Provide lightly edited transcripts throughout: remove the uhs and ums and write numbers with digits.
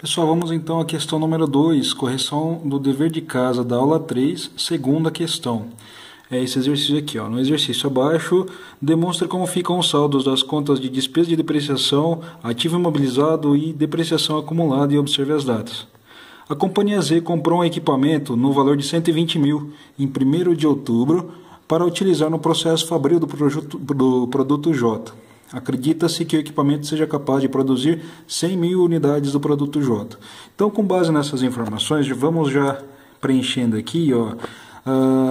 Pessoal, vamos então à questão número 2, correção do dever de casa da aula 3, segunda questão. É esse exercício aqui, ó. No exercício abaixo, demonstra como ficam os saldos das contas de despesa de depreciação, ativo imobilizado e depreciação acumulada e observe as datas. A companhia Z comprou um equipamento no valor de 120 mil em 1º de outubro para utilizar no processo fabril do produto J. Acredita-se que o equipamento seja capaz de produzir 100 mil unidades do produto J. Então, com base nessas informações, vamos já preenchendo aqui, ó,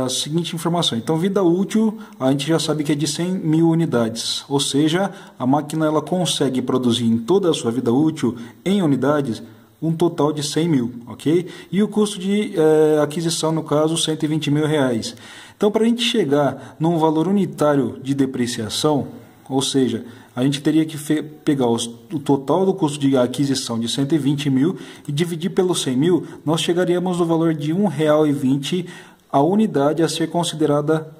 a seguinte informação. Então, vida útil, a gente já sabe que é de 100 mil unidades. Ou seja, a máquina ela consegue produzir em toda a sua vida útil, em unidades, um total de 100 mil, ok? E o custo de aquisição, no caso, 120 mil reais. Então, para a gente chegar num valor unitário de depreciação, ou seja, a gente teria que pegar o total do custo de aquisição de 120 mil e dividir pelos 100 mil, nós chegaríamos no valor de R$ 1,20 a unidade a ser considerada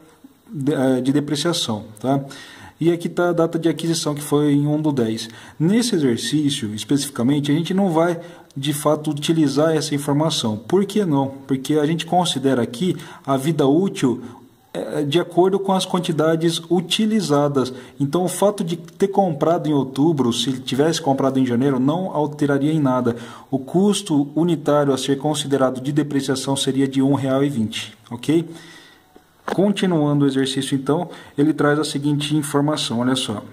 de depreciação. Tá? E aqui está a data de aquisição, que foi em 1/10. Nesse exercício, especificamente, a gente não vai, de fato, utilizar essa informação. Por que não? Porque a gente considera aqui a vida útil de acordo com as quantidades utilizadas. Então, o fato de ter comprado em outubro, se tivesse comprado em janeiro, não alteraria em nada. O custo unitário a ser considerado de depreciação seria de R$ 1,20, ok? Continuando o exercício, então, ele traz a seguinte informação, olha só.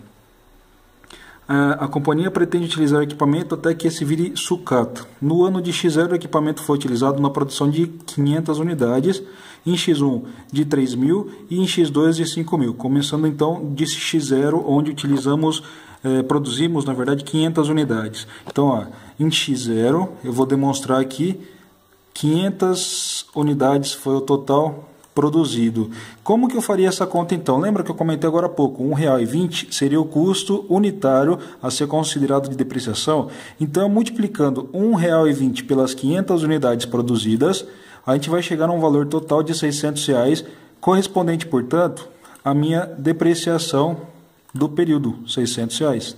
A companhia pretende utilizar o equipamento até que esse vire sucata. No ano de X0, o equipamento foi utilizado na produção de 500 unidades, em X1 de 3 mil e em X2 de 5 mil. Começando então de X0, onde produzimos, na verdade, 500 unidades. Então, ó, em X0, eu vou demonstrar aqui, 500 unidades foi o total produzido. Como que eu faria essa conta então? Lembra que eu comentei agora há pouco, R$ 1,20 seria o custo unitário a ser considerado de depreciação. Então, multiplicando R$ 1,20 pelas 500 unidades produzidas, a gente vai chegar a um valor total de R$ 600, correspondente, portanto, à minha depreciação do período, R$ 600.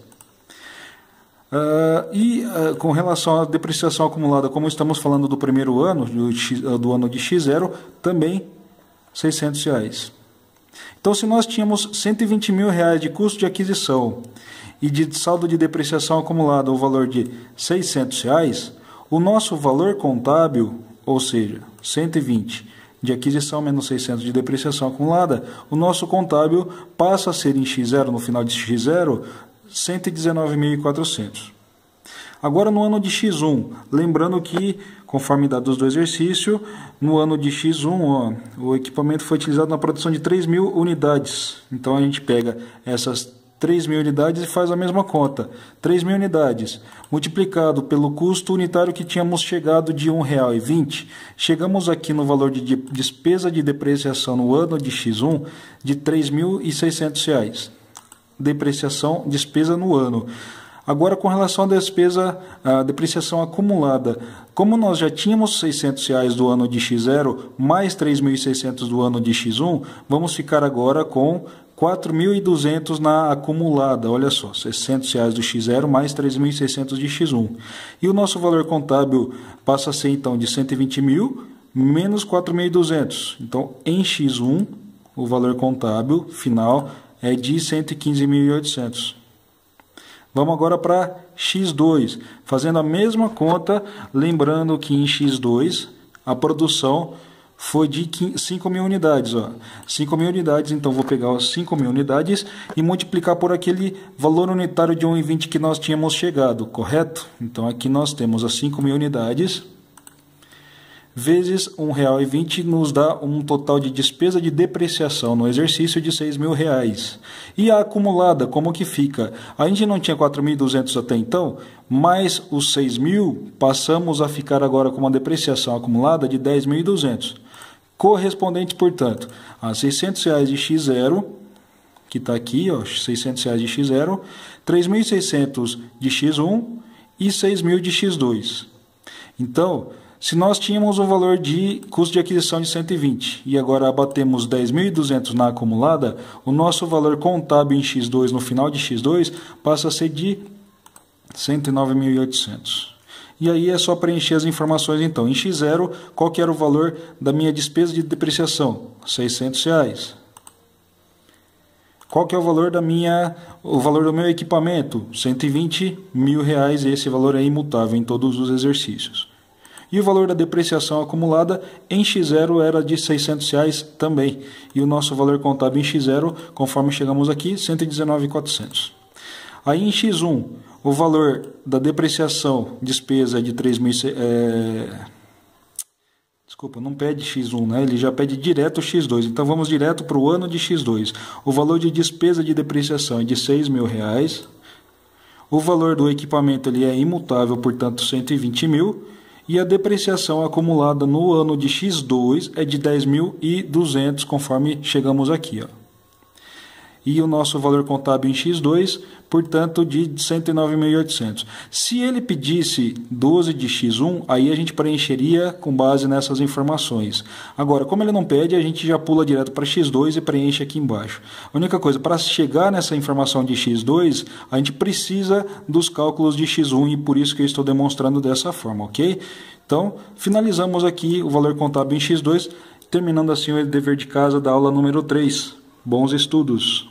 Com relação à depreciação acumulada, como estamos falando do primeiro ano, do ano de X0, também R$ 600. Então, se nós tínhamos R$ 120 mil reais de custo de aquisição e de saldo de depreciação acumulada o valor de R$ 600, o nosso valor contábil, ou seja, 120 de aquisição menos 600 de depreciação acumulada, o nosso contábil passa a ser em X0, no final de X0, 119.400. Agora, no ano de X1, lembrando que, conforme dados do exercício, no ano de X1, ó, o equipamento foi utilizado na produção de 3 mil unidades. Então, a gente pega essas 3 mil unidades e faz a mesma conta. 3 mil unidades multiplicado pelo custo unitário que tínhamos chegado de R$ 1,20, chegamos aqui no valor de despesa de depreciação no ano de X1 de R$ 3.600. Despesa no ano. Agora, com relação à depreciação acumulada, como nós já tínhamos R$ 600 do ano de X0 mais 3.600 do ano de X1, vamos ficar agora com 4.200 na acumulada. Olha só, R$ 600 do X0 mais 3.600 de X1. E o nosso valor contábil passa a ser então de 120 mil menos 4.200. Então, em X1, o valor contábil final é de 115.800. Vamos agora para X2, fazendo a mesma conta, lembrando que em X2 a produção foi de 5 mil unidades. Ó. 5 mil unidades, então vou pegar as 5 mil unidades e multiplicar por aquele valor unitário de 1,20 que nós tínhamos chegado, correto? Então aqui nós temos as 5 mil unidades, vezes R$ 1,20 nos dá um total de despesa de depreciação no exercício de R$ 6 mil. E a acumulada, como que fica? A gente não tinha 4.200 até então, mais os 6 mil, passamos a ficar agora com uma depreciação acumulada de 10.200. Correspondente, portanto, a R$ 600 de X0, que está aqui, ó, R$ 600 de X0, 3.600 de X1 e 6.000 de X2. Então, se nós tínhamos um valor de custo de aquisição de 120 e agora abatemos 10.200 na acumulada, o nosso valor contábil em X2, no final de X2, passa a ser de 109.800. E aí é só preencher as informações então. Em X0, qual que era o valor da minha despesa de depreciação? R$600. Qual que é o valor do meu equipamento? R$120.000, e esse valor é imutável em todos os exercícios. E o valor da depreciação acumulada em X0 era de R$600 também. E o nosso valor contábil em X0, conforme chegamos aqui, 119.400. Aí em X1, o valor da depreciação, despesa é de 3.600. Desculpa, não pede X1, né? Ele já pede direto X2. Então vamos direto para o ano de X2. O valor de despesa de depreciação é de R$6.000. O valor do equipamento ele é imutável, portanto 120.000. E a depreciação acumulada no ano de X2 é de 10.200, conforme chegamos aqui, ó. E o nosso valor contábil em X2, portanto, de 109.800. Se ele pedisse 12 de X1, aí a gente preencheria com base nessas informações. Agora, como ele não pede, a gente já pula direto para X2 e preenche aqui embaixo. A única coisa, para chegar nessa informação de X2, a gente precisa dos cálculos de X1 e por isso que eu estou demonstrando dessa forma, ok? Então, finalizamos aqui o valor contábil em X2, terminando assim o dever de casa da aula número 3. Bons estudos!